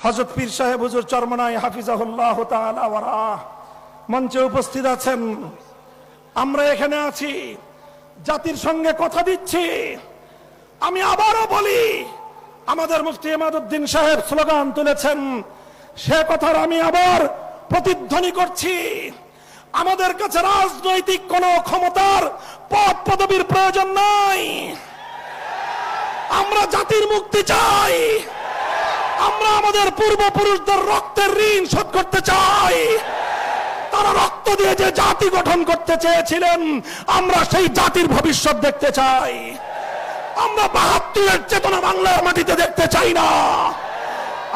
হযরত পীর সাহেব হুজুর চরমনাই হাফিজাহুল্লাহ তাআলা ওয়ারা মঞ্চে উপস্থিত আছেন। আমরা এখানে আছি, জাতির সঙ্গে কথা দিচ্ছি। আমি আবারও বলি, আমাদের মুফতি ইমাদউদ্দিন সাহেব স্লোগান তুলেছেন, সে কথার আমি আবার প্রতিধ্বনি করছি। আমাদের কাছে রাজনৈতিক কোন ক্ষমতার পদ পদবীর প্রয়োজন নাই। আমরা জাতির মুক্তি চাই। আমরা আমাদের পূর্বপুরুষদের রক্তের ঋণ শোধ করতে চাই। তারা রক্ত দিয়ে যে জাতি গঠন করতে চেয়েছিলেন, আমরা সেই জাতির ভবিষ্যৎ দেখতে চাই। আমরা ৭২-এর চেতনা বাংলার মাটিতে দেখতে চাই না।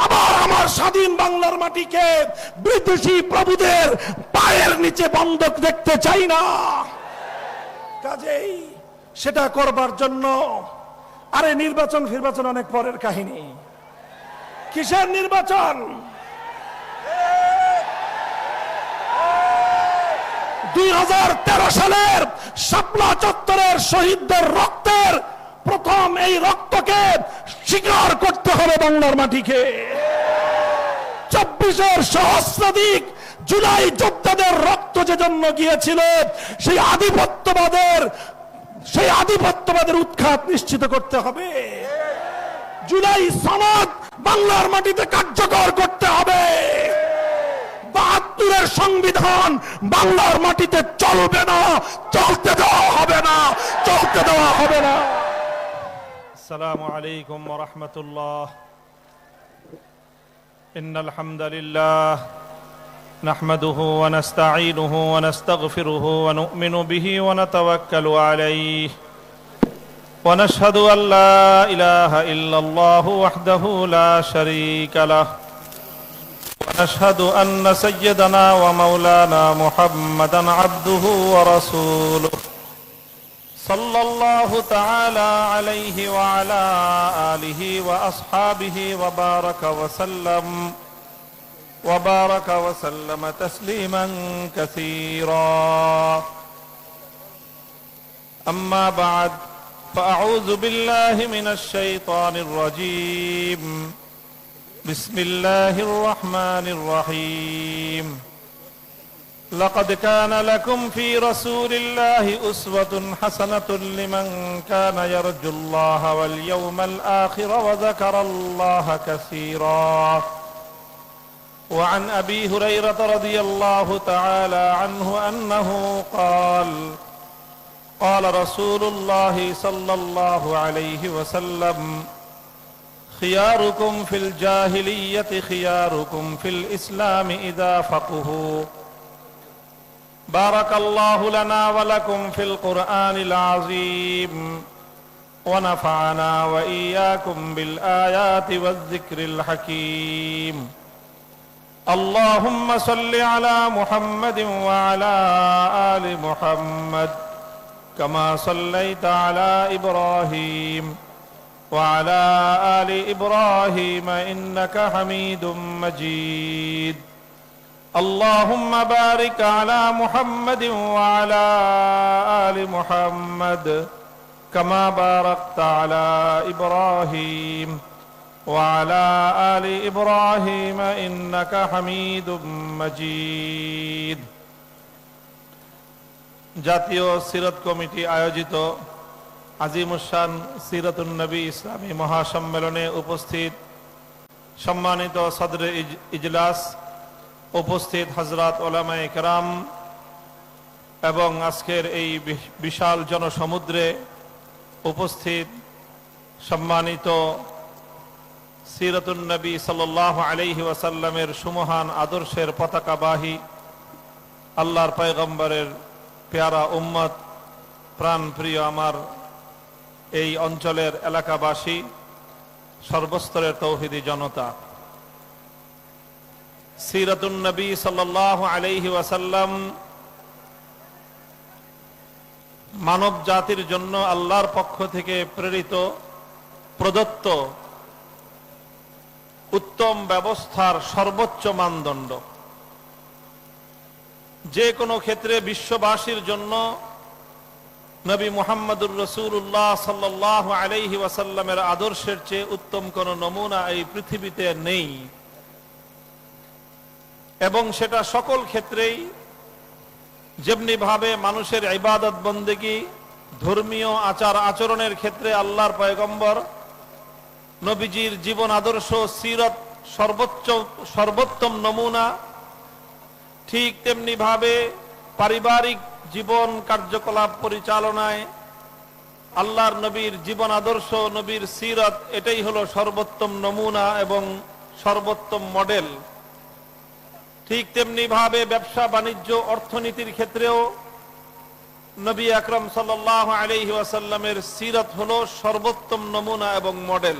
আবার আমার স্বাধীন বাংলার মাটিকে বিদেশি প্রভুদের পায়ের নিচে বন্ধক দেখতে চাই না। কাজেই সেটা করবার জন্য আরে নির্বাচন ফিরবাচন অনেক পরের কাহিনী। কিসের নির্বাচন? ২০১৩ সালের শাপলা চত্বরের শহীদদের রক্তের প্রথম এই রক্তকে স্বীকার করতে হবে বাংলার মাটিকে। ২৪-এর সহস্রাধিক জুলাই যোদ্ধাদের রক্ত যে জন্য গিয়েছিল, সেই আধিপত্যবাদের উৎখাত নিশ্চিত করতে হবে। জুলাই সনদ বাংলার মাটিতে কার্যকর করতে হবে। ৭২-এর সংবিধান বাংলার মাটিতে চলবে না, চলতে দেওয়া হবে না, চলতে দেওয়া হবে না। আসসালামু আলাইকুম ওয়া রাহমাতুল্লাহ। ইন্নাল হামদালিল্লাহ নাহমাদুহু ওয়া নাস্তাঈনুহু ওয়া নাস্তাগফিরুহু ওয়া নু'মিনু বিহি ওয়া নাতাওয়াক্কালু আলাইহি ওয়া নাশহাদু আল লা ইলাহা ইল্লাল্লাহু ওয়াহদাহু লা শারীকা লাহু ওয়া নাশহাদু আন্না সাইয়্যিদানা ওয়া মাওলানা মুহাম্মাদান আবদুহু ওয়া রাসূলুহু সাল্লাল্লাহু তাআলা আলাইহি ওয়া আলা আলিহি ওয়া আসহাবিহি ওয়া বারাকা ওয়া সাল্লামা তাসলিমান কাসীরা। আম্মা বা'দ, ফাআউযু বিল্লাহি মিনাশ শাইতানির রাজীম। বিসমিল্লাহির রাহমানির রহিম। لقد كان لكم في رسول الله أسوة حسنة لمن كان يرجو الله واليوم الآخر وذكر الله كثيرا. وعن أبي هريرة رضي الله تعالى عنه أنه قال قال رسول الله صلى الله عليه وسلم خياركم في الجاهلية خياركم في الإسلام إذا فقهوا. بارك الله لنا ولكم في القرآن العظيم ونفعنا وإياكم بالآيات والذكر الحكيم. اللهم صل على محمد وعلى آل محمد كما صليت على إبراهيم وعلى آل إبراهيم إنك حميد مجيد. اللهم بارك على محمد وعلى آل محمد كما باركت على إبراهيم وعلى آل إبراهيم إنك حميد مجيد. জাতীয় সিরাত কমিটি আয়োজিত আজিমুশান সিরাতুন নবী ইসলামী মহাসম্মেলনে উপস্থিত সম্মানিত সদরে ইজলাস, উপস্থিত হযরত উলামায়ে কেরাম এবং আজকের এই বিশাল জনসমুদ্রে উপস্থিত সম্মানিত সিরাতুন নবী সাল্লাল্লাহু আলাইহি ওয়াসাল্লামের সুমহান আদর্শের পতাকাবাহী আল্লাহর পয়গম্বরের পেয়ারা উম্মত, প্রাণপ্রিয় আমার এই অঞ্চলের এলাকাবাসী, সর্বস্তরের তৌহিদি জনতা, সিরাতুন নবী সাল্লাল্লাহু আলাইহি ওয়াসাল্লাম মানব জাতির জন্য আল্লাহর পক্ষ থেকে প্রেরিত প্রদত্ত উত্তম ব্যবস্থার সর্বোচ্চ মানদণ্ড। যে কোনো ক্ষেত্রে বিশ্ববাসীর জন্য নবী মুহাম্মদুর রাসূলুল্লাহ সাল্লাল্লাহু আলাইহি ওয়াসাল্লামের আদর্শের চেয়ে উত্তম কোন নমুনা এই পৃথিবীতে নেই। এবং সেটা সকল ক্ষেত্রেই, যেমনি ভাবে মানুষের ইবাদত বন্দেগী, ধর্মীয় আচার আচরণের ক্ষেত্রে আল্লাহর পয়গম্বর নবীজির জীবন আদর্শ সিরত সর্বোত্তম নমুনা, ঠিক তেমনি ভাবে পারিবারিক জীবন কার্যকলাপ পরিচালনায় আল্লাহর নবীর জীবন আদর্শ, নবীর সিরত, এটাই হলো সর্বোত্তম নমুনা এবং সর্বোত্তম মডেল। ঠিক তেমনি ভাবে ব্যবসা বাণিজ্য অর্থনীতির ক্ষেত্রেও নবী আকরাম সাল্লাল্লাহু আলাইহি ওয়াসাল্লামের সিরত হলো সর্বোত্তম নমুনা এবং মডেল।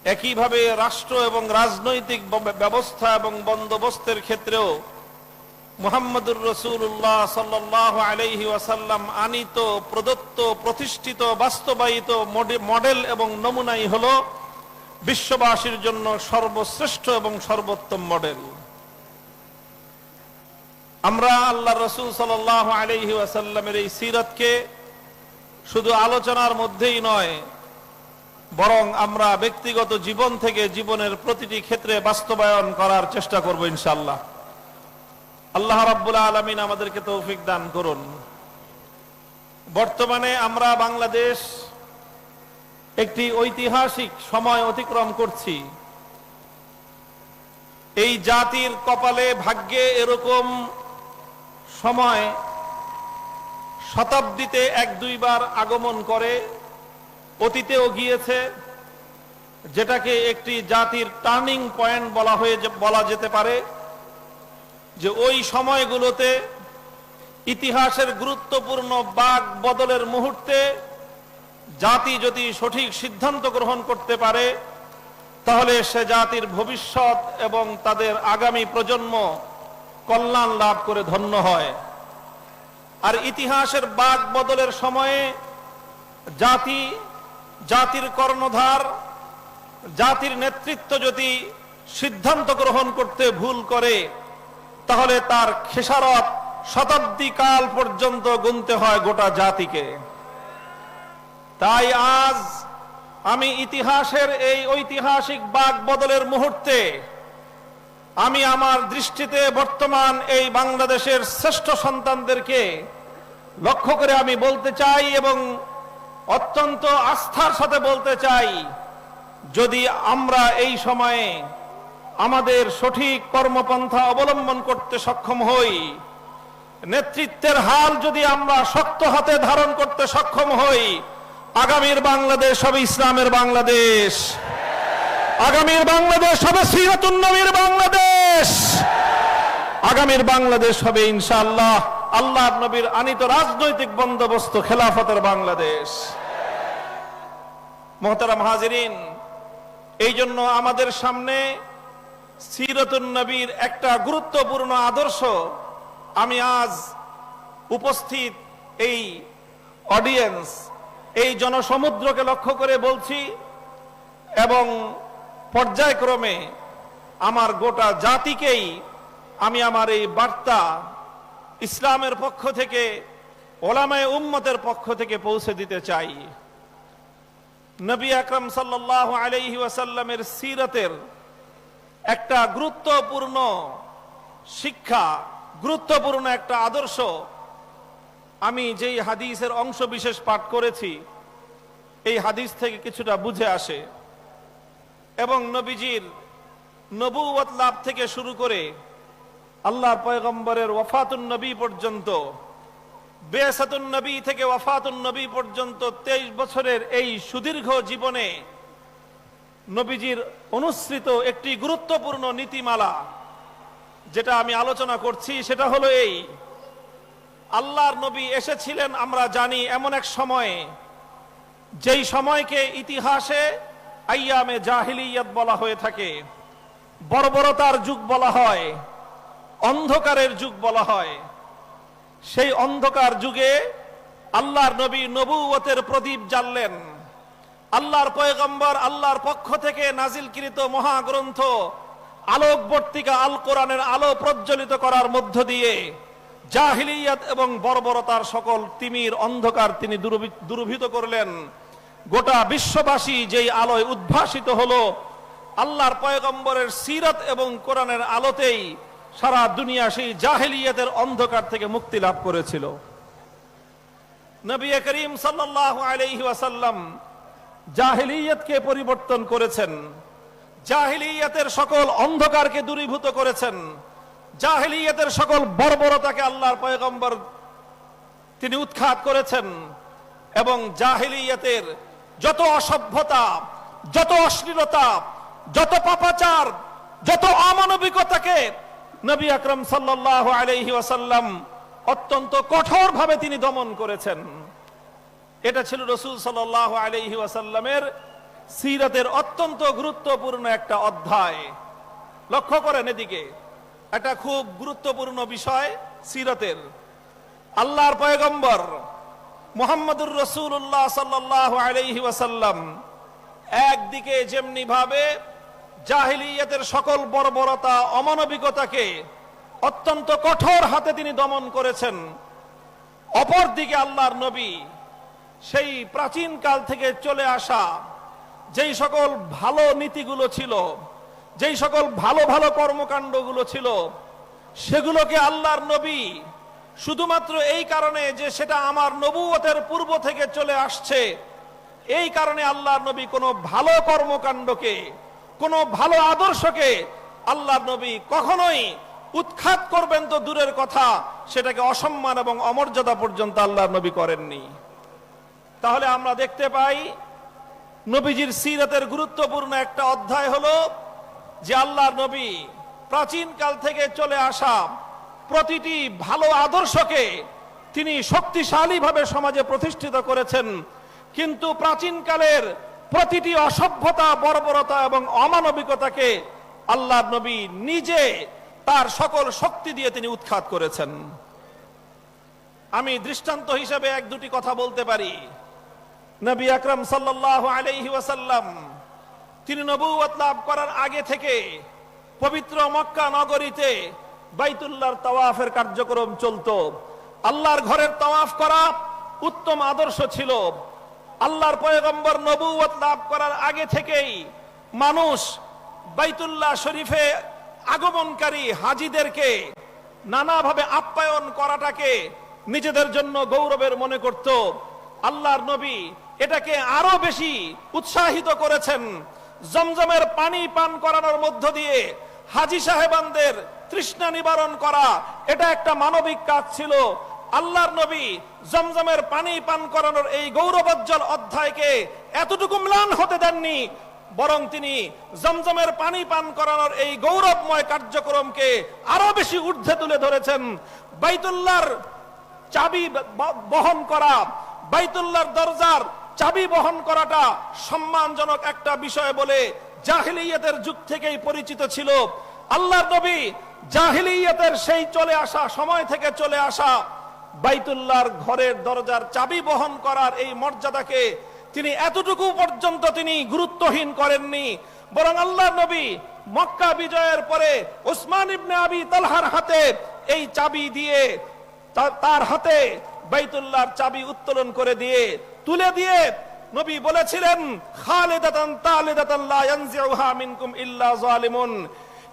একইভাবে রাষ্ট্র এবং রাজনৈতিক ব্যবস্থা এবং বন্দোবস্তের ক্ষেত্রেও মুহাম্মদুর রাসূলুল্লাহ সাল্লাল্লাহু আলাইহি ওয়াসাল্লাম আনিত, প্রদত্ত, প্রতিষ্ঠিত, বাস্তবায়িত মডেল এবং নমুনাই হলো বিশ্ববাসীর জন্য সর্বশ্রেষ্ঠ এবং সর্বোত্তম মডেল। আমরা আল্লাহ রাসূল সাল্লাল্লাহু আলাইহি ওয়াসাল্লামের এই সিরাতকে শুধু আলোচনার মধ্যেই নয়, বরং আমরা ব্যক্তিগত জীবন থেকে জীবনের প্রতিটি ক্ষেত্রে বাস্তবায়ন করার চেষ্টা করব ইনশাআল্লাহ। আল্লাহ রাব্বুল আলামিন আমাদেরকে তৌফিক দান করুন। বর্তমানে আমরা বাংলাদেশ একটি ঐতিহাসিক সময় অতিক্রম করছি। এই জাতির কপালে, ভাগ্যে এরকম সময় শতাব্দীতে এক দুইবার আগমন করে, অতীতেও গিয়েছে, যেটাকে একটি জাতির টার্নিং পয়েন্ট বলা যেতে পারে। যে ওই সময়গুলোতে ইতিহাসের গুরুত্বপূর্ণ বাক বদলের মুহূর্তে জাতি যদি সঠিক সিদ্ধান্ত গ্রহণ করতে পারে, তাহলে সে জাতির ভবিষ্যৎ এবং তাদের আগামী প্রজন্ম কল্যাণ লাভ করে ধন্য হয়। আর ইতিহাসের বাক বদলের সময়ে জাতির কর্ণধার, জাতির নেতৃত্ব যদি সিদ্ধান্ত গ্রহণ করতে ভুল করে, তাহলে তার খেসারত শতাব্দী কাল পর্যন্ত গুনতে হয় গোটা জাতিকে। তাই আজ আমি ইতিহাসের এই ঐতিহাসিক বাক বদলের মুহূর্তে আমি আমার দৃষ্টিতে বর্তমান এই বাংলাদেশের শ্রেষ্ঠ সন্তানদেরকে লক্ষ্য করে আমি বলতে চাই এবং অত্যন্ত আস্থার সাথে বলতে চাই, যদি আমরা এই সময়ে আমাদের সঠিক কর্মপন্থা অবলম্বন করতে সক্ষম হই, নেতৃত্বের হাল যদি আমরা শক্ত হাতে ধারণ করতে সক্ষম হই, আগামীর বাংলাদেশ হবে ইসলামের বাংলাদেশ, আগামীর বাংলাদেশ হবে সিরাতুন নবীর বাংলাদেশ, আগামীর বাংলাদেশ হবে ইনশাআল্লাহ আল্লাহর নবীর আনিত রাজনৈতিক বন্দোবস্ত খেলাফতের বাংলাদেশ। মুহতারাম হাজিরিন, এই জন্য আমাদের সামনে সিরাতুন নবীর একটা গুরুত্বপূর্ণ আদর্শ আমি আজ উপস্থিত এই অডিয়েন্স, এই জনসমুদ্রকে লক্ষ্য করে বলছি এবং পর্যায়ক্রমে আমার গোটা জাতিকেই আমি আমার এই বার্তা ইসলামের পক্ষ থেকে, ওলামায়ে উম্মতের পক্ষ থেকে পৌঁছে দিতে চাই। নবী আকরাম সাল্লাল্লাহু আলাইহি ওয়াসাল্লামের সিরাতের একটা গুরুত্বপূর্ণ শিক্ষা, গুরুত্বপূর্ণ একটা আদর্শ আমি যেই হাদিসের অংশ বিশেষ পাঠ করেছি, এই হাদিস থেকে কিছুটা বুঝে আসে এবং নবীজির নবুয়ত লাভ থেকে শুরু করে আল্লাহর পয়গম্বরের ওয়াফাতুন নবী পর্যন্ত, বেয়াসাতুন নবী থেকে ওয়াফাতুন নবী পর্যন্ত 23 বছরের এই সুদীর্ঘ জীবনে নবীজির অনুসৃত একটি গুরুত্বপূর্ণ নীতিমালা যেটা আমি আলোচনা করছি, সেটা হলো এই: আল্লাহর নবী এসেছিলেন আমরা জানি এমন এক সময়ে, যেই সময়কে ইতিহাসে আইয়ামে জাহিলিয়াত বলা হয়ে থাকে, বর্বরতার যুগ বলা হয়, অন্ধকারের যুগ বলা হয়। সেই অন্ধকার যুগে আল্লাহর নবী নবুয়তের প্রদীপ জ্বাললেন। আল্লাহর পয়গম্বর আল্লাহর পক্ষ থেকে নাজিলকৃত মহাগ্রন্থ আলোকবর্তিকা আল কোরআনের আলো প্রজ্বলিত করার মধ্য দিয়ে জাহিলিয়াত এবং বর্বরতার সকল তিমির অন্ধকার তিনি দূরীভূত করলেন। গোটা বিশ্ববাসী যেই আলোয় উদ্ভাসিত হলো, আল্লাহর পয়গম্বরের সিরাত এবং কোরআনের আলোতেই সারা দুনিয়া সেই জাহেলিয়াতের অন্ধকার থেকে মুক্তি লাভ করেছিল। নবী করিম সাল্লাল্লাহু আলাইহি ওয়াসাল্লাম জাহেলিয়াতকে পরিবর্তন করেছেন, জাহেলিয়াতের সকল অন্ধকারকে দূরীভূত করেছেন, জাহেলিয়াতের সকল বর্বরতাকে আল্লাহর পয়গম্বর তিনি উৎখাত করেছেন এবং জাহেলিয়াতের যত অসভ্যতা, যত অশ্লীলতা, যত পাপাচার, যত অমানবিকতাকে নবী আকরাম সাল্লাল্লাহু আলাইহি ওয়াসাল্লাম অত্যন্ত কঠোরভাবে তিনি দমন করেছেন। এটা ছিল রাসূল সাল্লাল্লাহু আলাইহি ওয়াসাল্লামের সিরাতের অত্যন্ত গুরুত্বপূর্ণ একটা অধ্যায়। লক্ষ্য করেন এদিকে, একটা খুব গুরুত্বপূর্ণ বিষয় সিরাতের। আল্লাহর পয়গম্বর মুহাম্মদুর রাসূলুল্লাহ সাল্লাল্লাহু আলাইহি ওয়াসাল্লাম একদিকে যেমনি ভাবে জাহেলিয়াতের সকল বর্বরতা, অমানবিকতাকে অত্যন্ত কঠোর হাতে তিনি দমন করেছেন, অপরদিকে আল্লাহর নবী সেই প্রাচীন কাল থেকে চলে আসা যেই সকল ভালো নীতিগুলো ছিল, যেই সকল ভালো ভালো কর্মকাণ্ডগুলো ছিল, সেগুলোকে আল্লাহর নবী শুধুমাত্র এই কারণে যে সেটা আমার নবুয়তের পূর্ব থেকে চলে আসছে, এই কারণে আল্লাহর নবী কোনো ভালো কর্মকাণ্ডকে, কোনো ভালো আদর্শকে আল্লাহর নবী কখনোই উৎখাত করবেন তো দূরের কথা, সেটাকে অসম্মান এবং অমর্যাদা পর্যন্ত আল্লাহর নবী করেননি। তাহলে আমরা দেখতে পাই নবীজির সিরাতের গুরুত্বপূর্ণ একটা অধ্যায় হলো যে আল্লাহর নবী প্রাচীন কাল থেকে চলে আসা প্রতিটি ভালো আদর্শকে তিনি শক্তিশালীভাবে সমাজে প্রতিষ্ঠিত করেছেন, কিন্তু প্রাচীন কালের প্রতিটি অসভ্যতা, বর্বরতা এবং অমানবিকতাকে আল্লাহর নবী নিজে তার সকল শক্তি দিয়ে তিনি উৎখাত করেছেন। আমি দৃষ্টান্ত হিসেবে এক দুটি কথা বলতে পারি। নবী আকরাম সাল্লাল্লাহু আলাইহি ওয়াসাল্লাম তিনি নবুয়ত লাভ করার আগে থেকে পবিত্র মক্কা নগরীতে বাইতুল্লাহর তাওয়াফের কার্যক্রম চলতো। আল্লাহর ঘরের তাওয়াফ করা উত্তম আদর্শ ছিল। আল্লাহর পয়গম্বর নবুয়ত লাভ করার আগে থেকেই মানুষ বাইতুল্লাহ শরীফে আগমনকারী হাজীদেরকে নানাভাবে আপ্যায়ন করাটাকে নিজেদের জন্য গৌরবের মনে করত। আল্লাহর নবী এটাকে আরো বেশি উৎসাহিত করেছেন। জমজমের পানি পান করানোর মধ্য দিয়ে হাজী সাহেবানদের তৃষ্ণা নিবারণ করা, এটা একটা মানবিক কাজ ছিল। আল্লাহর নবী জমজমের পানি পান করানোর এই গৌরবোজ্জ্বল অধ্যায়কে এতটুকু ম্লান হতে দেননি, বরং তিনি জমজমের পানি পান করানোর এই গৌরবময় কার্যক্রমকে আরো বেশি ঊর্ধ্বে তুলে ধরেছেন। বাইতুল্লাহর চাবি বহন করা, বাইতুল্লাহর দরজার চাবি বহন করাটা সম্মানজনক একটা বিষয় বলে জাহেলিয়াতের যুগ থেকেই পরিচিত ছিল। আল্লাহর নবী জাহেলিয়াতের সেই চলে আসা সময় থেকে চলে আসা বাইতুল্লাহর ঘরের দরজার চাবি বহন করার এই মর্যাদাকে তিনি এতটুকু পর্যন্ত তিনি গুরুত্বহীন করেননি, বরং আল্লাহর নবী মক্কা বিজয়ের পরে উসমান ইবনে আবি তালহার হাতে এই চাবি দিয়ে তার হাতে বাইতুল্লাহর চাবি উত্তোলন করে দিয়ে তুলে দিয়ে নবী বলেছিলেন, খালিদাতান তালিদাতান লা ইয়ানজিউহা মিনকুম ইল্লা যালিমুন।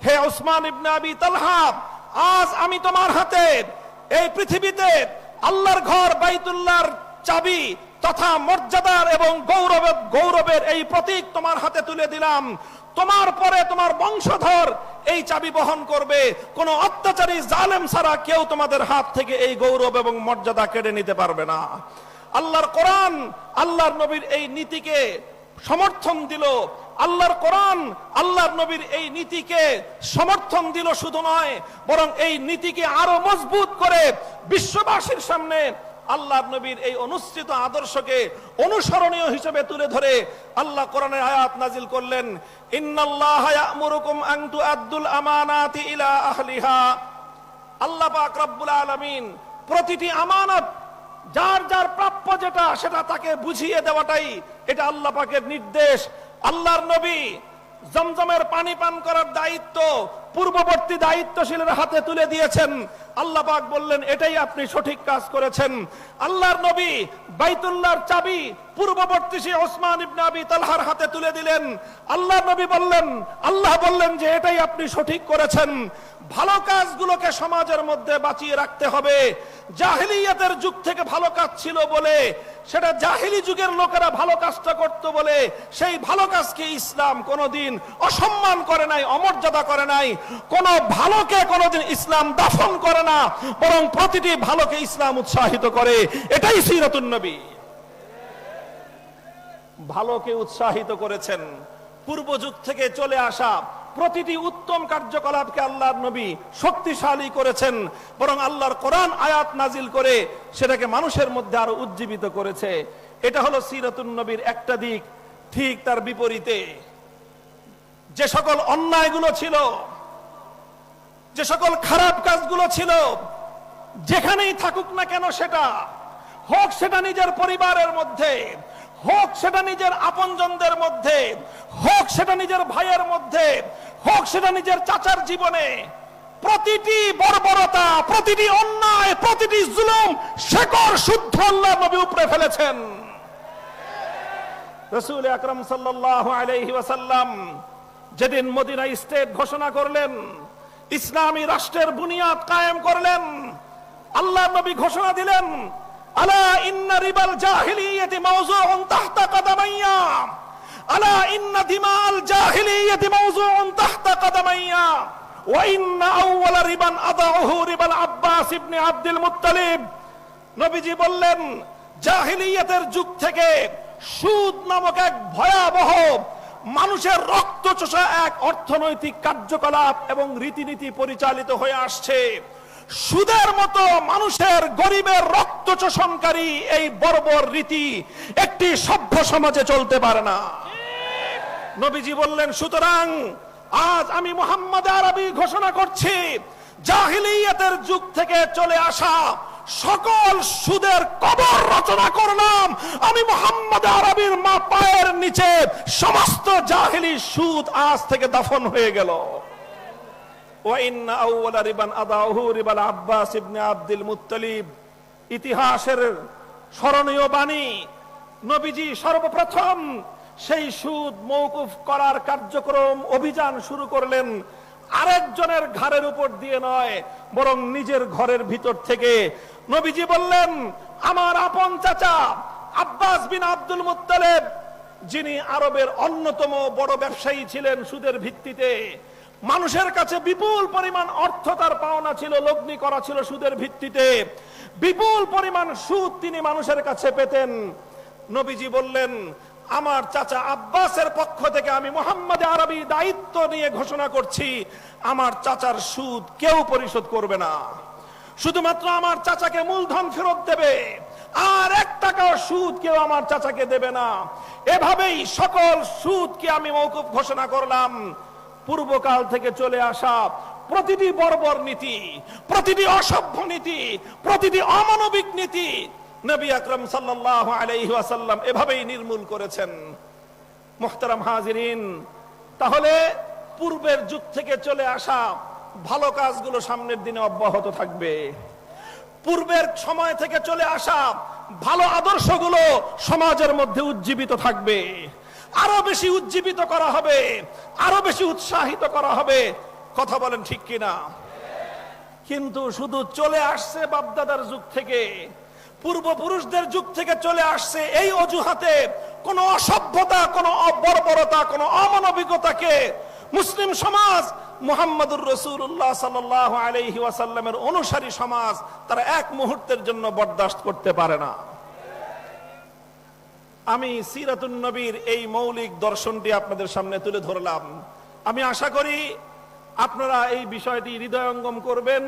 হে উসমান ইবনে আবি তালহা, আজ আমি তোমার হাতে এই পৃথিবীতে আল্লাহর ঘর বাইতুল্লাহর চাবি তথা মর্যাদার এবং গৌরবের এই প্রতীক তোমার হাতে তুলে দিলাম। তোমার পরে তোমার বংশধর এই চাবি বহন করবে। কোন অত্যাচারী জালেম ছাড়া কেউ তোমাদের হাত থেকে এই গৌরব এবং মর্যাদা কেড়ে নিতে পারবে না। আল্লাহর কোরআন আল্লাহর নবীর এই নীতিকে সমর্থন দিল। আল্লাহর কোরআন আল্লাহর নবীর এই নীতিকে সমর্থন দিল শুধু নয়, বরং এই নীতিকে আরো মজবুত করে বিশ্ববাসীর সামনে আল্লাহর নবীর এই অনুসৃত আদর্শকে অনুসরণীয় হিসেবে তুলে ধরে আল্লাহ কোরআনের আয়াত নাজিল করলেন, ইন্নাল্লাহা ইয়া'মুরুকুম আন তুআদ্দুল আমানাতি ইলা আহলিহা। আল্লাহ পাক রব্বুল আলামিন প্রতিটি আমানত যার যার প্রাপ্য যেটা সেটা তাকে বুঝিয়ে দেওয়াটাই এটা আল্লাহ পাকের নির্দেশ। আল্লাহর নবী জমজমের পানি পান করার দায়িত্ব পূর্ববর্তী দায়িত্বশীলের হাতে তুলে দিয়েছেন। আল্লাহ পাক বললেন, এটাই আপনি সঠিক কাজ করেছেন। আল্লাহর নবী বাইতুল্লাহর চাবি পূর্ববর্তী সেই ওসমান ইবনে আবি তালহার হাতে তুলে দিলেন। আল্লাহ নবী বললেন, আল্লাহ বললেন যে এটাই আপনি সঠিক করেছেন। ভালো কাজগুলোকে সমাজের মধ্যে বাঁচিয়ে রাখতে হবে। জাহিলিয়াতের যুগ থেকে ভালো কাজ ছিল বলে, সেটা জাহিলি যুগের লোকেরা ভালো কাজটা করত বলে, সেই ভালো কাজকে ইসলাম কোনোদিন অসম্মান করে নাই, অমর্যাদা করে নাই। কোন ভালোকে কোনোদিন ইসলাম দাফন করে না, বরং প্রতিটি ভালোকে ইসলাম উৎসাহিত করে। এটাই সিরাতুন নবী। ভালোকে উৎসাহিত করেছেন। পূর্ব যুগ থেকে চলে আসা প্রতিটি উত্তম কার্যকলাপকে আল্লাহর নবী শক্তিশালী করেছেন, বরং আল্লাহর কোরআন আয়াত নাজিল করে সেটাকে মানুষের মধ্যে আরো উজ্জীবিত করেছে। এটা হলো সিরাতুন নবীর একটা দিক। ঠিক তার বিপরীতে যে সকল অন্যায়গুলো ছিল, যে সকল খারাপ কাজগুলো ছিল, যেখানেই থাকুক না কেন, সেটা হোক সেটা নিজের পরিবারের মধ্যে, হোক সেটা নিজের আপনজনদের মধ্যে, হোক সেটা নিজের ভাইয়ের মধ্যে, হোক সেটা নিজের চাচার জীবনে, প্রতিটি বর্বরতা, প্রতিটি অন্যায়, প্রতিটি জুলুম শেকড় শুদ্ধ আল্লাহ নবী উপরে ফেলেছেন। রাসূল আকরাম সাল্লাল্লাহু আলাইহি ওয়াসাল্লাম যেদিন মদিনা স্টেট ঘোষণা করলেন, ইসলামী রাষ্ট্রের বুনিয়াদ কায়েম করলেন, আল্লাহ নবী ঘোষণা দিলেন, আলা ইন্না রিবাল জাহিলিয়াতি মাওযুউন তাহতা কদামাইয়া, আলা ইন্না দিমাল জাহিলিয়াতি মাওযুউন তাহতা কদামাইয়া, ওয়া ইন্না আউওয়ালা রিবান আদাউহু রিবাল আব্বাস ইবনে আব্দুল মুত্তালিব। নবীজি বললেন, জাহিলিয়াতের যুগ থেকে সুদ নামক এক ভয়াবহ মানুষের রক্ত চোষা এক অর্থনৈতিক কার্যকলাপ এবং রীতিনীতি পরিচালিত হয়ে আসছে। সুদের মতো মানুষের, গরিবের রক্ত চোষণকারী এই বর্বর রীতি একটি সভ্য সমাজে চলতে পারে না। নবীজি বললেন, সুতরাং আজ আমি মুহাম্মদ আরবি ঘোষণা করছি, জাহিলিয়াতের যুগ থেকে চলে আসা সকল সুদের কবর রচনা করলাম আমি মুহাম্মদ আরবির মা পায়ের নিচে। সমস্ত জাহিলি সুদ আজ থেকে দাফন হয়ে গেল। ইতিহাসের স্মরণীয় বাণী, নবীজি সর্বপ্রথম সেই সুদ মওকুফ করার কার্যক্রম অভিযান শুরু করলেন আরেকজনের ঘাড়ের উপর দিয়ে নয়, বরং নিজের ঘরের ভিতর থেকে। নবীজি বললেন, আমার আপন চাচা আব্বাস বিন আব্দুল মুত্তালিব, যিনি আরবের অন্যতম বড় ব্যবসায়ী ছিলেন সুদের ভিত্তিতে, মানুষের কাছে বিপুল পরিমাণ অর্থ তার পাওনা ছিল, লগ্নি করা ছিল সুদের ভিত্তিতে, বিপুল পরিমাণ সুদ তিনি মানুষের কাছে পেতেন। নবীজি বললেন, আমার চাচা আব্বাসের পক্ষ থেকে আমি মুহাম্মদ আরবি দায়িত্ব নিয়ে ঘোষণা করছি, আমার চাচার সুদ কেউ পরিশোধ করবে না। শুধুমাত্র আমার চাচাকে মূলধন ফেরত দেবে, আর 1 টাকাও সুদ কেউ আমার চাচাকে দেবে না। এভাবেই সকল সুদকে আমি মওকুফ ঘোষণা করলাম। পূর্বকাল থেকে চলে আসা প্রতিটি বর্বর নীতি, প্রতিটি অসভ্য নীতি, প্রতিটি অমানবিক নীতি নবী আকরাম সাল্লাল্লাহু আলাইহি ওয়াসাল্লাম এভাবেই নির্মূল করেছেন। মুহতারাম হাজিরিন, তাহলে পূর্বের যুগ থেকে চলে আসা ভালো কাজগুলো সামনের দিনে অব্যাহত থাকবে। পূর্বের সময় থেকে চলে আসা ভালো আদর্শগুলো সমাজের মধ্যে উজ্জীবিত থাকবে, আরো বেশি উজ্জীবিত করা হবে, আরো বেশি উৎসাহিত করা হবে। কথা বলেন ঠিক কিনা? কিন্তু শুধু চলে আসছে বাপদাদার যুগ থেকে, পূর্বপুরুষদের যুগ থেকে চলে আসছে এই অজুহাতে কোন অসভ্যতা, কোন বর্বরতা, কোন অমানবিকতাকে মুসলিম সমাজ, মুহাম্মদুর রাসূলুল্লাহ সাল্লাল্লাহু আলাইহি ওয়াসাল্লামের অনুসারী সমাজ তারা এক মুহূর্তের জন্য বরদাস্ত করতে পারে না। আমি সিরাতুন নবীর এই মৌলিক দর্শনটি আপনাদের সামনে তুলে ধরলাম। আমি আশা করি আপনারা এই বিষয়টি হৃদয়ঙ্গম করবেন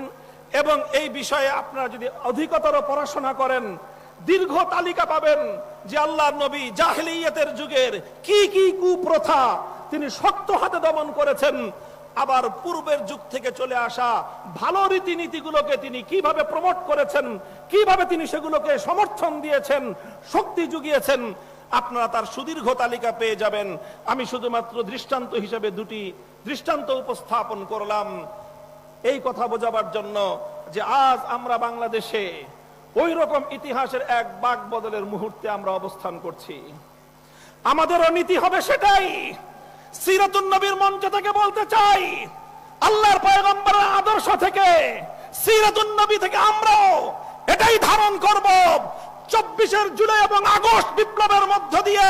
এবং এই বিষয়ে আপনারা যদি অধিকতর পড়াশোনা করেন, দীর্ঘ তালিকা পাবেন যে আল্লাহর নবী জাহিলিয়াতের যুগের কি কি কুপ্রথা তিনি শক্ত হাতে দমন করেছেন, আবার পূর্বের যুগ থেকে চলে আসা ভালো রীতিনীতিগুলোকে তিনি কিভাবে প্রমোট করেছেন, কিভাবে তিনি সেগুলোকে সমর্থন দিয়েছেন, শক্তি জুগিয়েছেন। আপনারা তার সুদীর্ঘ তালিকা পেয়ে যাবেন। আমি শুধুমাত্র দৃষ্টান্ত হিসেবে 2টি দৃষ্টান্ত উপস্থাপন করলাম এই কথা বোঝাবার জন্য যে আজ আমরা বাংলাদেশে ওই রকম ইতিহাসের এক বাক বদলের মুহূর্তে আমরা অবস্থান করছি। আমাদেরও নীতি হবে সেটাই। সিরাতুন নবীর মঞ্চ থেকে বলতে চাই, আল্লাহর পয়গম্বরের আদর্শ থেকে, সিরাতুন নবী থেকে আমরাও এটাই ধারণ করব। 24 জুলাই এবং আগস্ট বিপ্লবের মধ্য দিয়ে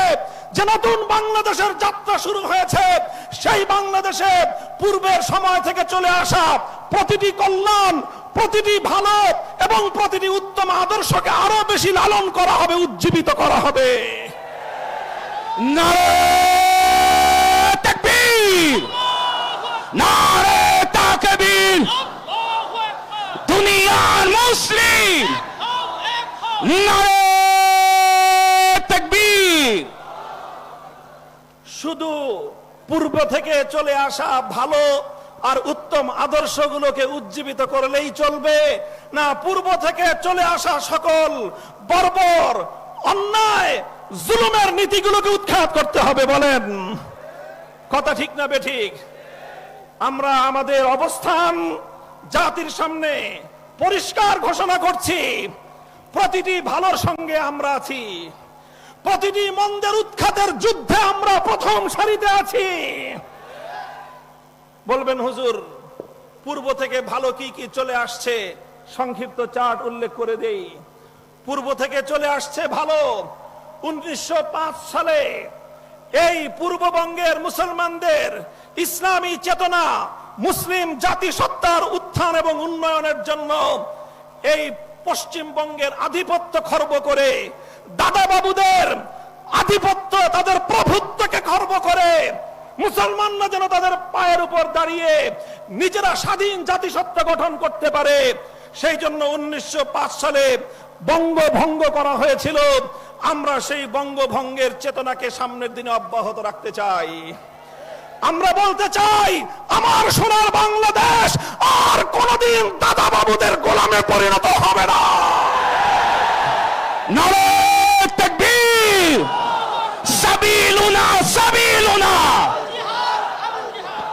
যে নতুন বাংলাদেশের যাত্রা শুরু হয়েছে, সেই বাংলাদেশে পূর্বের সময় থেকে চলে আসা প্রতিটি কল্যাণ, প্রতিটি ভালো এবং প্রতিটি উত্তম আদর্শকে আরো বেশি লালন করা হবে, উজ্জীবিত করা হবে। নারে তাকবীর, নারে তাকবীর, দুনিয়ার মুসলিম, নারে তাকবীর। শুধু পূর্ব থেকে চলে আসা ভালো আর উত্তম আদর্শগুলোকে উজ্জীবিত করলেই চলবে না, পূর্ব থেকে চলে আসা সকল বর্বর, অন্যায়, জুলুমের নীতিগুলোকে উৎখাত করতে হবে? বলেন, কথা ঠিক না বেঠিক? আমরা আমাদের অবস্থান জাতির সামনে পরিষ্কার ঘোষণা করছি, প্রতিটি ভালোর সঙ্গে আমরা আছি, প্রতিটি মন্দের উৎখাতের যুদ্ধে আমরা প্রথম সারিতে আছি। বলবেন হুজুর, পূর্ব থেকে ভালো কি কি চলে আসছে, সংক্ষিপ্ত চার্ট উল্লেখ করে দেই। পূর্ব থেকে চলে আসছে ভালো। 1905 সালে এই পূর্ববঙ্গের মুসলমানদের ইসলামী চেতনা, মুসলিম জাতিসত্তার উত্থান এবং উন্নয়নের জন্য এই পশ্চিমবঙ্গের আধিপত্য খর্ব করে, দাদা বাবুদের আধিপত্য, তাদের প্রভুত্বকে খর্ব করে মুসলমানরা যেন তাদের পায়ের উপর দাঁড়িয়ে নিজেরা স্বাধীন জাতিসত্তা গঠন করতে পারে, সেই জন্য 1905 সালে বঙ্গভঙ্গ করা হয়েছিল। আমরা সেই বঙ্গভঙ্গের চেতনাকে সামনের দিনে অব্যাহত রাখতে চাই। আমরা বলতে চাই, আমার সোনার বাংলাদেশ আর কোনদিন দাদা বাবুদের গোলামে পরিণত হবে না। নারে তাকবীর, সাবিলুনা সাবিলুনা,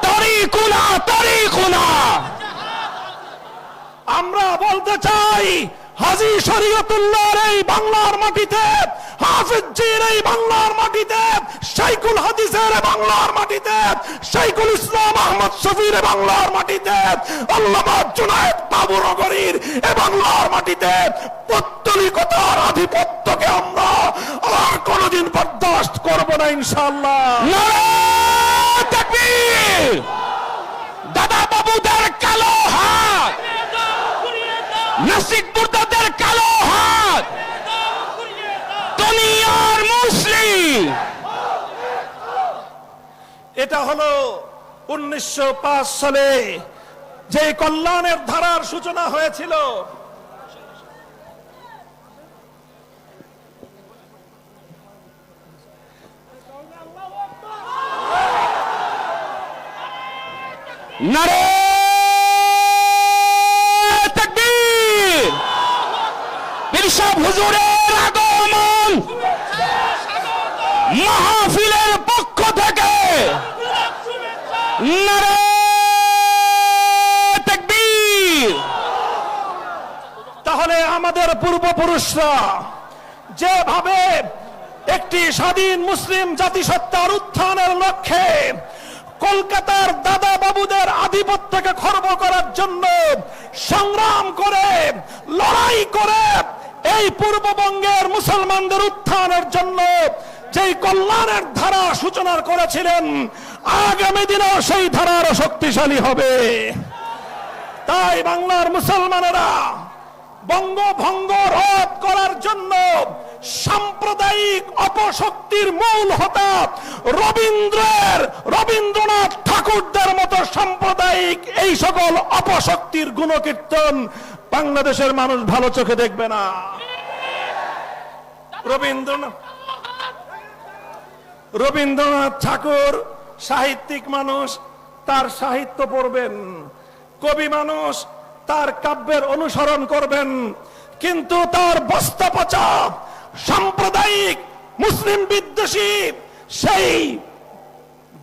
তরিকুনা তরিকুনা। আমরা বলতে চাই, হাজী শরীয়তুল্লাহর এই বাংলার মাটিতে, হাফিজজির এই বাংলার মাটিতে, শাইখুল হাদিসের বাংলার মাটিতে, শাইখুল ইসলাম আহমদ শফির বাংলার মাটিতে, আল্লামা জুনায়েদ বাবুনগরীর এই বাংলার মাটিতে পৌত্তলিকতার আধিপত্যকে আমরা আর কোনদিন বরদাস্ত করব না, ইনশাআল্লাহ। নারে তাকবীর, দাদা বাবুদের কালো হাত, নাসিক মুর্দাদের কালো হাত, দুনিয়ার মুসলিম। এটা হলো 1905 সালে যে কল্যাণের ধারার সূচনা হয়েছিল। নারে তাকবীর, পীর সাহেব হুজুরের আগমন মাহফিলের পক্ষ থেকে নারে তাকবীর। তাহলে আমাদের পূর্বপুরুষরা যেভাবে একটি স্বাধীন মুসলিম জাতিসত্তার উত্থানের লক্ষ্যে কলকাতার দাদা বাবুদের আধিপত্যকে খর্ব করার জন্য সংগ্রাম করে, লড়াই করে এই পূর্ববঙ্গের মুসলমানদের উত্থানের জন্য যেই কল্যাণের ধারা সূচনা করেছিলেন, আগামী দিনেও সেই ধারার শক্তিশালী হবে। তাই বাংলার মুসলমানেরা বঙ্গভঙ্গ রোধ করার জন্য সাম্প্রদায়িক অপশক্তির মূল হোতা রবীন্দ্রনাথ ঠাকুরদের মতো সাম্প্রদায়িক এই সকল অপশক্তির গুণকীর্তন বাংলাদেশের মানুষ ভালো চোখে দেখবে না। রবীন্দ্রনাথ ঠাকুর সাহিত্যিক মানুষ, তার সাহিত্য পড়বেন, কবি মানুষ, তার কাব্যের অনুসরণ করবেন, কিন্তু তার বস্তা পচা সাম্প্রদায়িক মুসলিম বিদ্বেষী সেই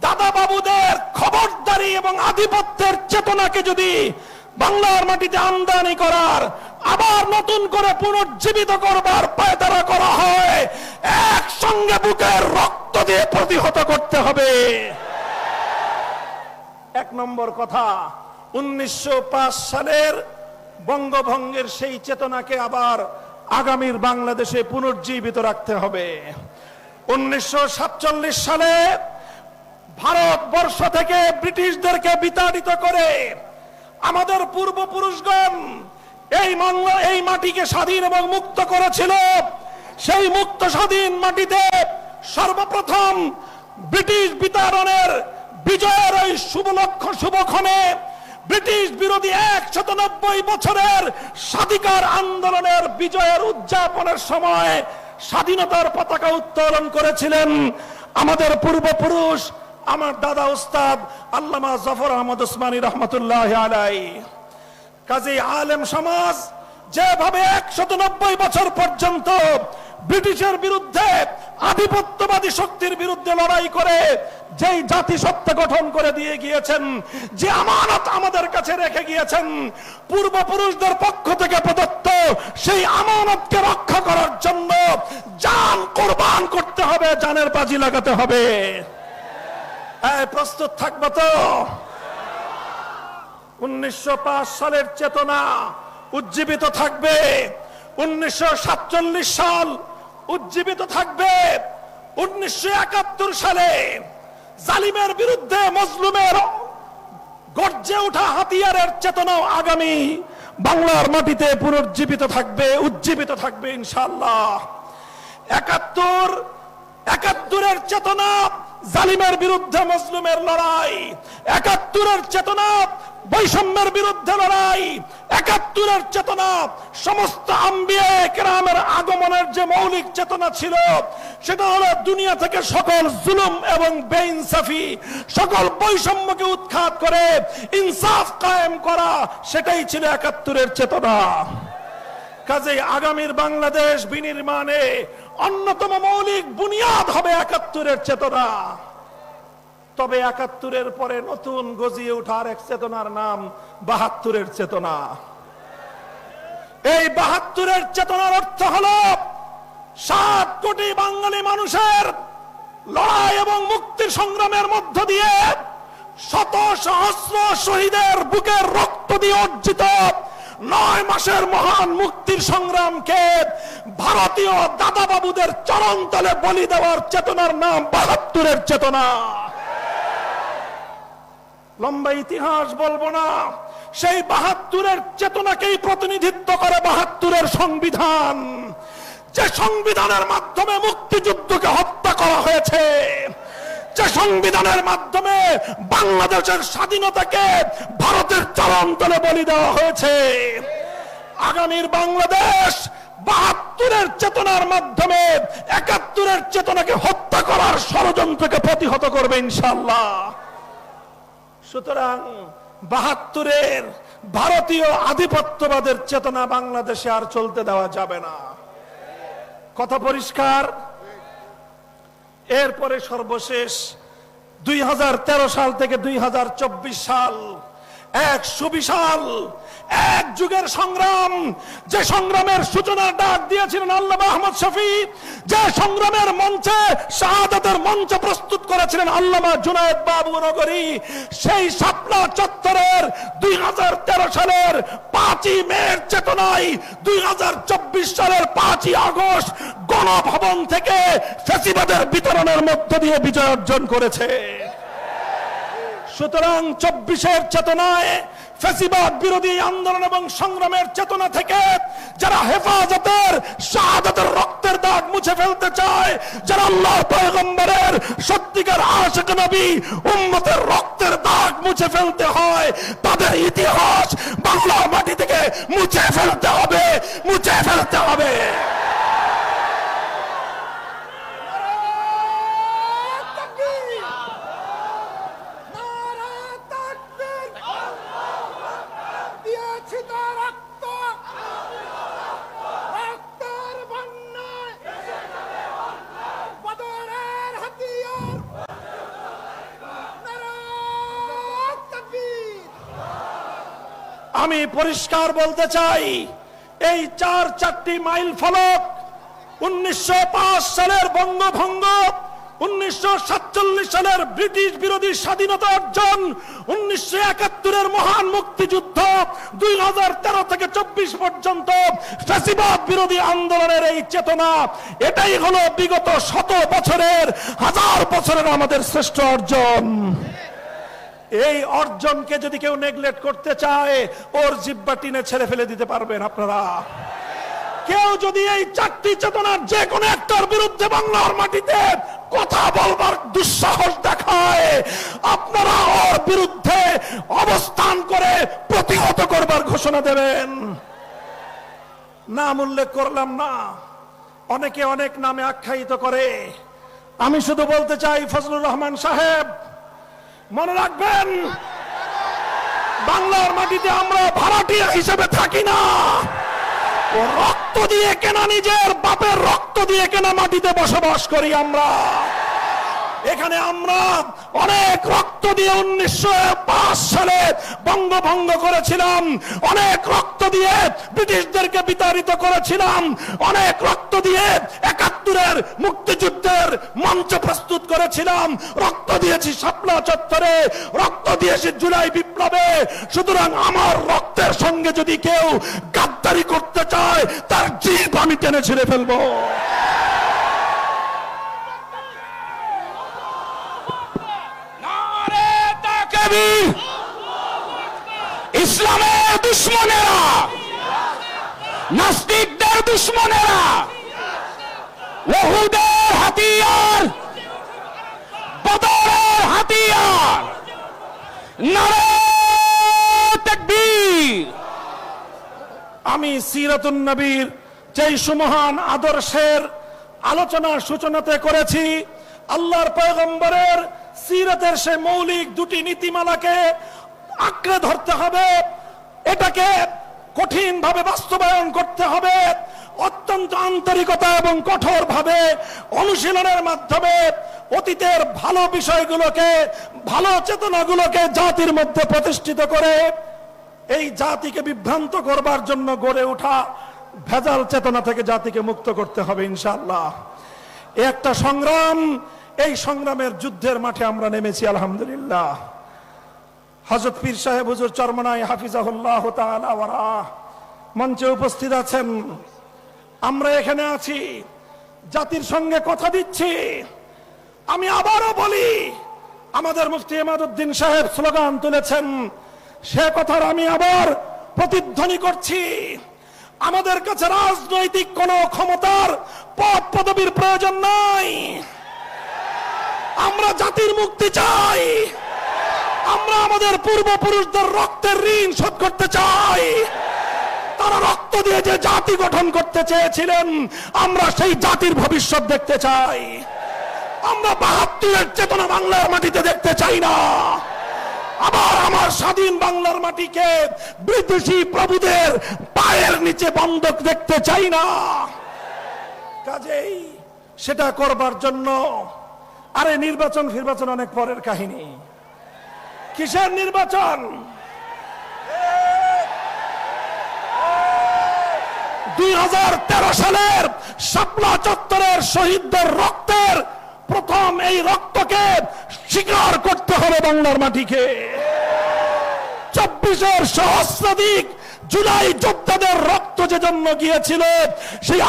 দাদা বাবুদের খবরদারি এবং আধিপত্যের চেতনাকে যদি বাংলার মাটিতে আমদানি করার, আবার নতুন করে পুনর্জীবিত করবার পায়তারা করা হয়, একসঙ্গে বুকের রক্ত দিয়ে প্রতিহত করতে হবে। এক নম্বর কথা, 1905 সালের বঙ্গভঙ্গের সেই চেতনাকে আবার আগামীর বাংলাদেশে পুনর্জীবিত রাখতে হবে। 1947 সালে ভারতবর্ষ থেকে ব্রিটিশদেরকে বিতাড়িত করে আমাদের পূর্বপুরুষগণ এই মাটিকে স্বাধীন এবং মুক্ত করেছিল। সেই মুক্ত স্বাধীন মাটিতে সর্বপ্রথম ব্রিটিশ বিতাড়নের বিজয়ের ওই শুভক্ষণে ব্রিটিশ বিরোধী 190 বছরের স্বাধিকার আন্দোলনের বিজয়ের উদযাপনের সময় স্বাধীনতার পতাকা উত্তোলন করেছিলেন আমাদের পূর্বপুরুষ, আমার দাদা উস্তাদ আল্লামা জাফর আহমদ উসমানী রহমতুল্লাহ আলাইহি। কাজী আলেম সমাজ যেভাবে 190 বছর পর্যন্ত ব্রিটিশের বিরুদ্ধে, আধিপত্যবাদী শক্তির বিরুদ্ধে লড়াই করে যেই জাতিসত্তা গঠন করে দিয়ে গিয়েছেন, যে আমানত আমাদের কাছে রেখে গিয়েছেন পূর্বপুরুষদের পক্ষ থেকে প্রদত্ত, সেই আমানতকে রক্ষা করার জন্য জান কোরবান করতে হবে, জানের বাজি লাগাতে হবে। প্রস্তুত থাকবো তো? 1905 সালের চেতনা উজ্জীবিত থাকবে, 1947 সাল উজ্জীবিত থাকবে, 1971 সালে জালিমের বিরুদ্ধে মজলুমের গর্জে ওঠা হাতিয়ারের চেতনাও আগামী বাংলার মাটিতে পুনর্জীবিত থাকবে, উজ্জীবিত থাকবে ইনশাআল্লাহ। 71-এর চেতনা জালিমের বিরুদ্ধে মজলুমের লড়াই, 71-এর চেতনা বৈষম্যের বিরুদ্ধে লড়াই, 71-এর চেতনা সমস্ত আম্বিয়া কেরামের আগমনের যে মৌলিক চেতনা ছিল, সেটা হলো দুনিয়া থেকে সকল জুলুম এবং বেইনসাফি, সকল বৈষম্যকে উৎখাত করে ইনসাফ কায়েম করা, সেটাই ছিল 71-এর চেতনা। কাজেই আগামীর বাংলাদেশ বিনির্মাণে অন্যতম মৌলিক বুনিয়াদ হবে 71-এর চেতনা। তবে 71-এর পরে নতুন গজিয়ে ওঠার এক চেতনার নাম 72-এর চেতনা। এই 72-এর চেতনার অর্থ হলো 7 কোটি বাঙালি মানুষের লড়াই এবং মুক্তির সংগ্রামের মধ্য দিয়ে শত সহস্র শহীদের বুকের রক্ত দিয়ে অর্জিত 9 মাসের মহান মুক্তির সংগ্রামকে ভারতীয় দাদা বাবুদের চরণতলে বলি দেওয়ার চেতনার নাম 72-এর চেতনা। লম্বা ইতিহাস বলবো না, সেই 72-এর চেতনাকেই প্রতিনিধিত্ব করে 72-এর সংবিধান, যে সংবিধানের মাধ্যমে মুক্তিযুদ্ধকে হত্যা করা হয়েছে, যে সংবিধানের মাধ্যমে বাংলাদেশের স্বাধীনতাকে ভারতের চরণতলে বলি দেওয়া হয়েছে। আগামীর বাংলাদেশ 72-এর চেতনার মাধ্যমে 71-এর চেতনাকে হত্যা করার ষড়যন্ত্রকে প্রতিহত করবে ইনশাআল্লাহ। সুতরাং 72-এর ভারতীয় আধিপত্যবাদের চেতনা বাংলাদেশে আর চলতে দেওয়া যাবে না। কথা পরিষ্কার? এরপরে সর্বশেষ 2013 সাল থেকে 2024 সাল এক সুবিশাল এক যুগের সংগ্রাম, যে সংগ্রামের সূচনার ডাক দিয়েছিলেন আল্লামা আহমদ শফী, যে সংগ্রামের মঞ্চে শাহাদাতের মঞ্চ প্রস্তুত করেছিলেন আল্লামা জুনায়েদ বাবু নগরী, সেই শাপলা চত্বরের 2013 সালের 5ই মের চেতনায় 2024 সালের 5ই আগস্ট গণভবন থেকে ফ্যাসিবাদের বিতরণের মধ্য দিয়ে বিজয় অর্জন করেছে। সুতরাং 24-এর চেতনায় ফ্যাসিবাদ বিরোধী আন্দোলন এবং সংগ্রামের চেতনা থেকে যারা হেফাজতের শাহাদাতের রক্তের দাগ মুছে ফেলতে চায়, যারা আল্লাহর পয়গম্বরের সত্যিকার আশিক নবী উম্মতের রক্তের দাগ মুছে ফেলতে হয়, তাদের ইতিহাস বাংলার মাটি থেকে মুছে ফেলতে হবে, মুছে ফেলতে হবে। আমি পরিষ্কার বলতে চাই, এই চারটি মাইল ফলক 1905 সালের বঙ্গভঙ্গ, 1947 সালের ব্রিটিশ বিরোধী স্বাধীনতা অর্জন, 1971 মহান মুক্তিযুদ্ধ, 2013 থেকে 24 পর্যন্ত ফ্যাসিবাদ বিরোধী আন্দোলনের এই চেতনা, এটাই হলো বিগত 100 বছরের, 1000 বছরের আমাদের শ্রেষ্ঠ অর্জন। এই অর্জনকে যদি কেউ নেগলেক্ট করতে চায়, ওর জিহ্বা টিনে ছেড়ে ফেলে দিতে পারবেন আপনারা। কেউ যদি এই 4টি চেতনার যে কোনো একটার বিরুদ্ধে বাংলার মাটিতে কথা বলবার দুঃসাহস দেখায়, আপনারা ওর বিরুদ্ধে অবস্থান করে প্রতিহত করবার ঘোষণা দেবেন। নাম উল্লেখ করলাম না, অনেকে অনেক নামে আখ্যায়িত করে। আমি শুধু বলতে চাই, ফজলুর রহমান সাহেব, মনে রাখবেন, বাংলার মাটিতে আমরা ভাড়াটিয়া হিসেবে থাকি না। রক্ত দিয়ে কেনা, নিজের বাপের রক্ত দিয়ে কেনা মাটিতে বসবাস করি আমরা। এখানে আমরা অনেক রক্ত দিয়ে 1905 সালে বঙ্গভঙ্গ করেছিলাম, অনেক রক্ত দিয়ে ব্রিটিশদেরকে বিতাড়িত করেছিলাম, অনেক রক্ত দিয়ে 71-এর মুক্তিযুদ্ধের মঞ্চ প্রস্তুত করেছিলাম, রক্ত দিয়েছি শাপলা চত্বরে, রক্ত দিয়েছি জুলাই বিপ্লবে। সুতরাং আমার রক্তের সঙ্গে যদি কেউ গাদ্দারি করতে চায়, তার জিভ আমি টেনে ছিঁড়ে ফেলবো। ইসলামের দুশ্মনেরা, নাস্তিকদের দুশ্মনেরা, ওহুদের হাতিয়ার, বদরের হাতিয়ার, নারে তাকবীর। আমি সিরাতুন নবীর যেই সুমহান আদর্শের আলোচনার সূচনাতে করেছি, আল্লাহর পয়গম্বরের সিরাতের সে মৌলিক 2টি নীতিমালাকে আঁকড়ে ধরতে হবে, এটাকে কঠিন ভাবে বাস্তবায়ন করতে হবে, অত্যন্ত আন্তরিকতা এবং কঠোর ভাবে অনুশীলনের মাধ্যমে অতীতের ভালো বিষয়গুলোকে, ভালো চেতনাগুলোকে জাতির মধ্যে প্রতিষ্ঠিত করে এই জাতিকে বিভ্রান্ত করবার জন্য গড়ে ওঠা ভেজাল চেতনা থেকে জাতিকে মুক্ত করতে হবে ইনশাআল্লাহ। একটা সংগ্রাম, এই সংগ্রামের যুদ্ধের মাঠে আমরা নেমেছি আলহামদুলিল্লাহ। হযরত পীর সাহেব হুজুর চরমনাই হাফিজাহুল্লাহ তাআলা ওয়া রাহ মঞ্চে উপস্থিত আছেন। আমরা এখানে আছি, জাতির সঙ্গে কথা দিচ্ছি। আমি আবারও বলি, আমাদের মুফতি ইমাদউদ্দিন সাহেব স্লোগান তুলেছেন, সে কথার আমি আবার প্রতিধ্বনি করছি। আমাদের কাছে রাজনৈতিক কোন ক্ষমতার পদ পদবীর প্রয়োজন নাই। আমরা জাতির মুক্তি চাই, আমরা আমাদের পূর্বপুরুষদের রক্তের ঋণ শোধ করতে চাই। তারা রক্ত দিয়ে যে জাতি গঠন করতে চেয়েছিলেন, আমরা সেই জাতির ভবিষ্যৎ দেখতে চাই। আমরা 72-এর চেতনা বাংলার মাটিতে দেখতে চাই না। আবার আমার স্বাধীন বাংলার মাটিকে বিদেশি প্রভুদের পায়ের নিচে বন্ধক দেখতে চাই না। কাজেই সেটা করবার জন্য, আরে নির্বাচন ফিরবাচন অনেক পরের কাহিনী। কিসের নির্বাচন? 2013 সালের শাপলা চত্বরের শহীদদের রক্তের প্রথম এই রক্তকে স্বীকার করতে হবে বাংলার মাটিকে। 24-এর সহস্রাধিক জুলাই যোদ্ধাদের রক্ত যে জন্য গিয়েছিল, সেই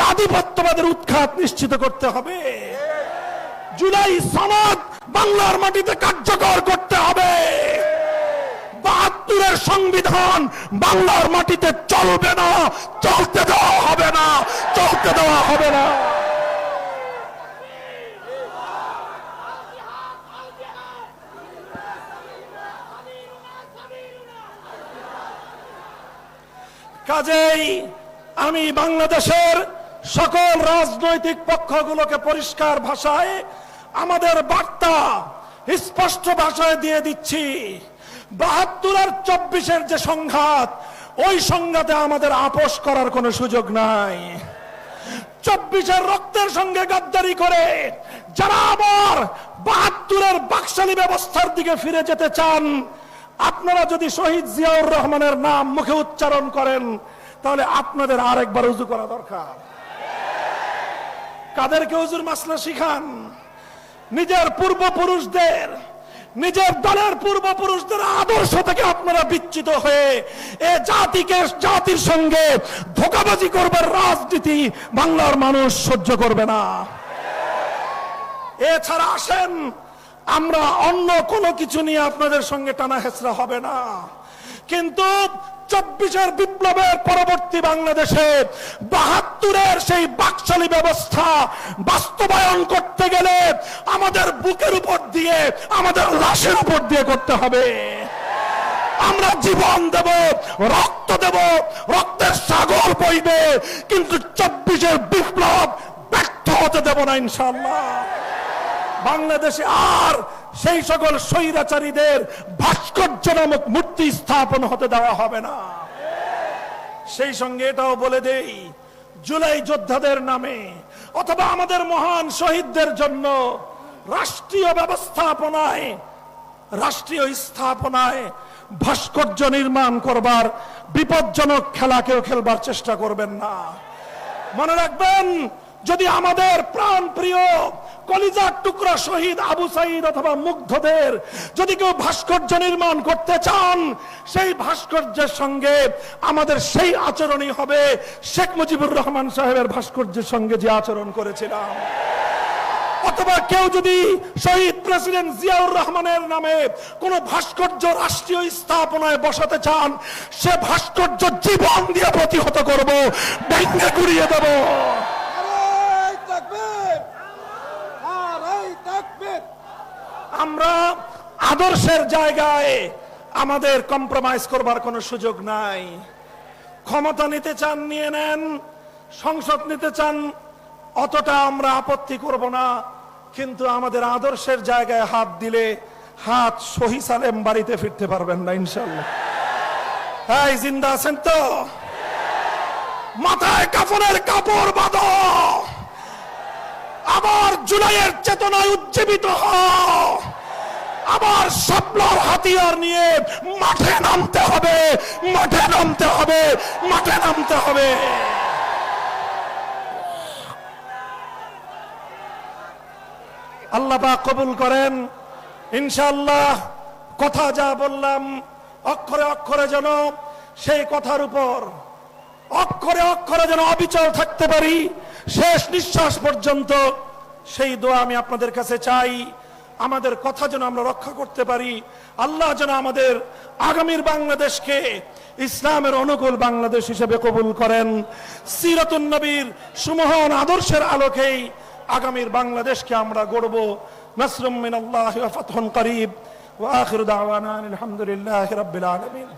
আধিপত্যবাদের উৎখাত নিশ্চিত করতে হবে। জুলাই সনদ বাংলার মাটিতে কার্যকর করতে হবে। 72-এর সংবিধান বাংলার মাটিতে চলবে না, চলতে দেওয়া হবে না, চলতে দেওয়া হবে না। কাজেই আমি বাংলাদেশের সকল রাজনৈতিক পক্ষগুলোকে পরিষ্কার ভাষায় আমাদের বার্তা স্পষ্ট ভাষায় দিয়ে দিচ্ছি। 72 আর 24-এর যে সংঘাত, ওই সংঘাতে আমাদের আপোষ করার কোনো সুযোগ নাই। 24-এর রক্তের সঙ্গে গাদ্দারি করে যারা আবার 72-এর বাকশালী ব্যবস্থার দিকে ফিরে যেতে চান, আপনারা যদি শহীদ জিয়াউর রহমানের নাম মুখে উচ্চারণ করেন তাহলে আপনাদের আরেকবার উজু করা দরকার। কাদেরকে উজুর মাসলা শিখান? নিজের পূর্বপুরুষদের, নিজের দলের পূর্বপুরুষদের আদর্শ থেকে আপনারা বিচ্যুত হয়ে এ জাতির সঙ্গে ধোঁকাবাজি করবার রাজনীতি বাংলার মানুষ সহ্য করবে না। এছাড়া আসেন, আমরা অন্য কোনো কিছু নিয়ে আপনাদের সঙ্গে টানা হেঁচড়া হবে না, কিন্তু 24-এর বিপ্লবের পরবর্তী বাংলাদেশে 72-এর সেই বাকশালী ব্যবস্থা বাস্তবায়ন করতে গেলে আমাদের বুকের উপর দিয়ে, আমাদের লাশের উপর দিয়ে করতে হবে। আমরা জীবন দেব, রক্ত দেব, রক্তের সাগর বইবে, কিন্তু 24-এর বিপ্লব ব্যর্থ হতে দেব না ইনশাআল্লাহ। বাংলাদেশে আর সেই সকল স্বৈরাচারীদের ভাস্কর্য নামক মূর্তি স্থাপন হতে দেওয়া হবে না। সেই সঙ্গে এটাও বলে দেই, জুলাই যোদ্ধাদের নামে অথবা আমাদের মহান শহীদদের জন্য রাষ্ট্রীয় ব্যবস্থাপনায়, রাষ্ট্রীয় স্থাপনায় ভাস্কর্য নির্মাণ করবার বিপজ্জনক খেলা কেউ খেলবার চেষ্টা করবেন না। মনে রাখবেন, যদি আমাদের প্রাণ প্রিয় কলিজার টুকরা শহীদ আবু সাঈদ অথবা মুগ্ধদের যদি কেউ ভাস্কর্য নির্মাণ করতে চান, সেই ভাস্কর্যের সঙ্গে আমাদের সেই আচরণই হবে শেখ মুজিবুর রহমান সাহেবের ভাস্কর্যের সঙ্গে যে আচরণ করেছিলাম। অথবা কেউ যদি শহীদ প্রেসিডেন্ট জিয়াউর রহমানের নামে কোন ভাস্কর্য রাষ্ট্রীয় স্থাপনায় বসাতে চান, সে ভাস্কর্য জীবন দিয়ে প্রতিহত করব, ভেঙে গুড়িয়ে দেব। আমরা আদর্শের জায়গায় আমাদের কম্প্রোমাইজ করবার কোনো সুযোগ নাই। ক্ষমতা নিতে চান নিয়ে নেন, সংসদ নিতে চান অতটা আমরা আপত্তি করব না, কিন্তু আমাদের আদর্শের জায়গায় হাত দিলে হাত সহি সালেম বাড়িতে ফিরতে পারবেন না ইনশাআল্লাহ। হ্যাঁ, জিন্দা আছেন তো? মাথায় কাফনের কাপড় বাঁধো, আবার জুলাইয়ের চেতনায় উজ্জীবিত হও, আবার শাপলার হাতিয়ার নিয়ে মাঠে নামতে হবে, মাঠে নামতে হবে, মাঠে নামতে হবে। আল্লাহ পাক কবুল করেন ইনশাআল্লাহ। কথা যা বললাম অক্ষরে অক্ষরে যেন সেই কথার উপর অক্ষরে অক্ষরে যেন অবিচল থাকতে পারি শেষ নিঃশ্বাস পর্যন্ত, সেই দোয়া আমি আপনাদের কাছে চাই। আমাদের কথা যেন আমরা রক্ষা করতে পারি। আল্লাহ যেন আমাদের আগামীর বাংলাদেশকে ইসলামের অনুকূল বাংলাদেশ হিসেবে কবুল করেন। সিরাতুন নবীর সুমহান আদর্শের আলোকেই আগামীর বাংলাদেশকে আমরা গড়ব। নাসরুম মিনাল্লাহি ওয়া ফাতহুন করিব ওয়া আখিরু দাওয়ানা আলহামদুলিল্লাহি রাব্বিল আলামিন।